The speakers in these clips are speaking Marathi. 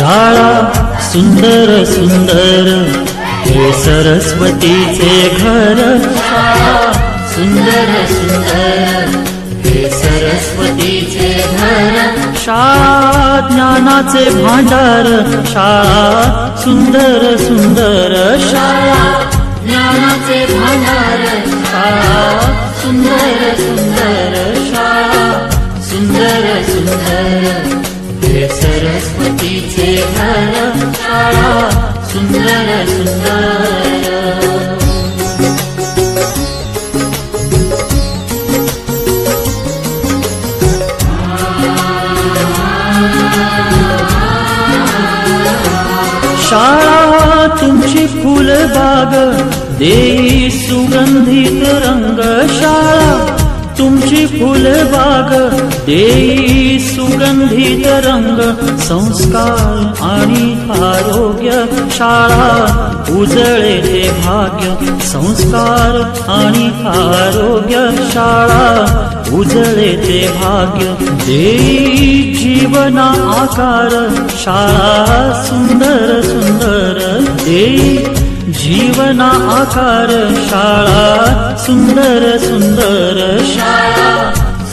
शाळा सुंदर सुंदर हे सरस्वतीचे घर, शाळा सुंदर सुंदर हे सरस्वतीचे घर, शाळा ज्ञानाचे भांडार, शाळा सुंदर सुंदर, शाळा ज्ञानाचे भांडार, शाळा सुंदर सुंदर, शाळा सुंदर सुंदर हे सरस्वतीचे घर, शाळा सुंदर सुंदर। शाळा तुमची फुलबाग देई सुगंधित रंग, शाळा तुमची फुलबाग देई सुगंधित रंग, संस्कार आणि आरोग्य शाळा उजळे ते भाग्य, संस्कार आणि आरोग्य शाळा उजळे ते भाग्य, देई जीवना आकार शाळा सुंदर सुंदर, देई जीवना आकार शाळा सुंदर सुंदर, शाळा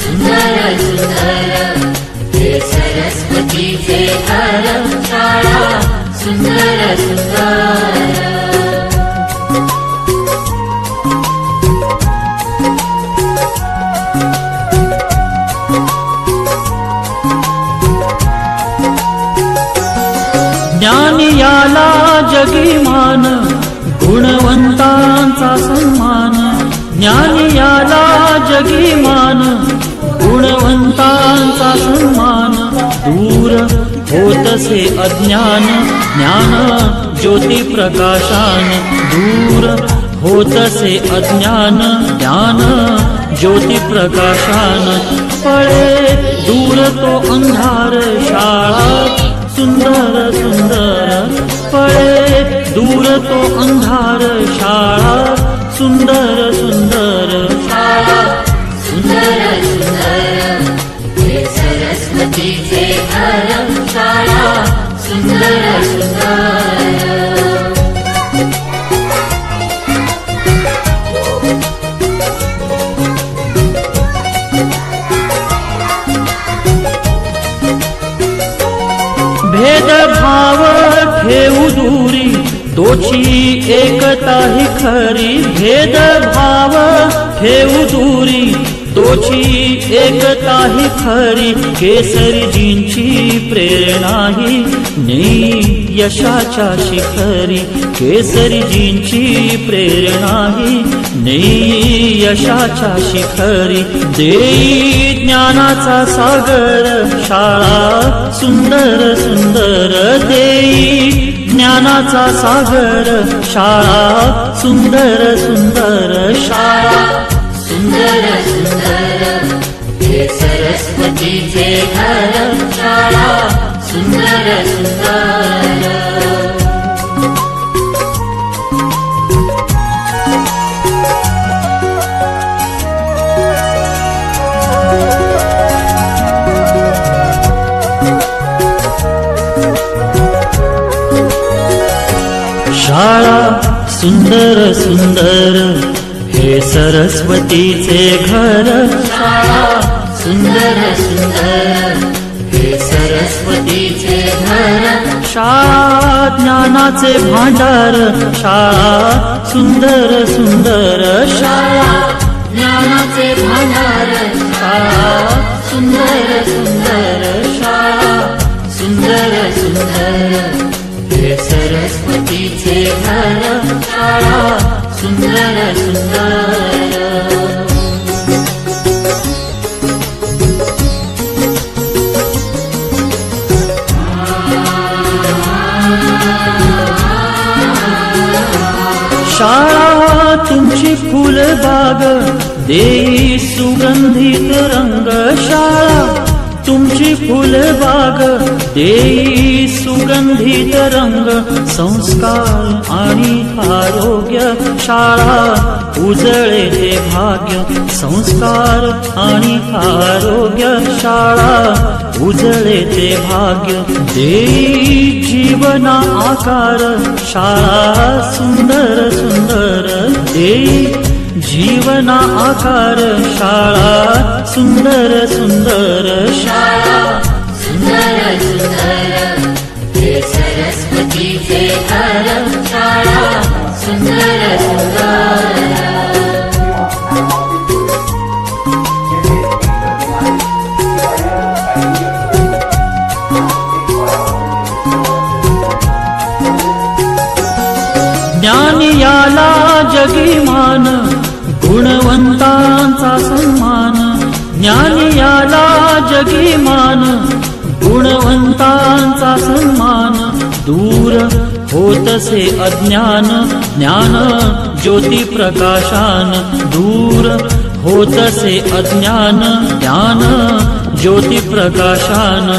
सुंदर सुंदर हे सरस्वतीचे घर, शाळा सुंदर सुंदर। ज्ञान याला जगी मान, गुणवंतांचा सन्मान, ज्ञान याला जगी मान, गुणवंतांचा सन्मान, दूर होतसे अज्ञान, ज्ञान ज्योती प्रकाशान, दूर होतसे अज्ञान, ज्ञान ज्योती प्रकाशान, पळे दूर तो अंधार शाळा सुंदर सुंदर, पळे दूर तो अंधार शाळा सुंदर सुंदर, शाळा सुंदर सुंदर हे सरस्वतीचे घर, शाळा सुंदर सुंदर। भेदभाव ठेवू दूरी तोची एकता ही खरी, भेदभाव ठेवू दूरी तोची एकता ही खरी, केसरीजींची प्रेरणा ही नेई यशाच्या शिखरी, केसरीजींची प्रेरणा ही नेई यशाच्या शिखरी, देई ज्ञानाचा सागर शाळा सुंदर सुंदर, देई ज्ञानाचा सागर शाळा सुंदर सुंदर, शाळा सुंदर सुंदर हे सरस्वतीचे घर, शाळा सुंदर सुंदर। शाळा सुंदर सुंदर हे सरस्वतीचे घर, शाळा सुंदर सुंदर हे सरस्वतीचे घर, शाळा ज्ञानाचे भांडार, शाळा सुंदर सुंदर, शाळा ज्ञानाचे भांडार, शाळा सुंदर सुंदर, शाळा सुंदर सुंदर हे सरस्वतीचे घर, शाळा सुंदर सुंदर। शाळा तुमची फुलबाग देई सुगंधित रंग, शाळा तुमची फुलबाग देई सुगंधित रंग संस्कार आणि आरोग्य शाळा उजळे ते भाग्य संस्कार आणि आरोग्य शाळा उजळे ते भाग्य देई जीवना आकार शाळा सुंदर सुंदर देई जीवना आकार शाळा सुंदर सुंदर शाळा सुंदर सुंदर हे सरस्वतीचे घर शाळा सुंदर सुंदर ज्ञान याला जगीमान गुणवंतांचा सन्मान ज्ञान याला जगीमान गुणवंतांचा सन्मान दूर होतसे अज्ञान ज्ञान ज्योती प्रकाशान दूर होतसे अज्ञान ज्ञान ज्योती प्रकाशान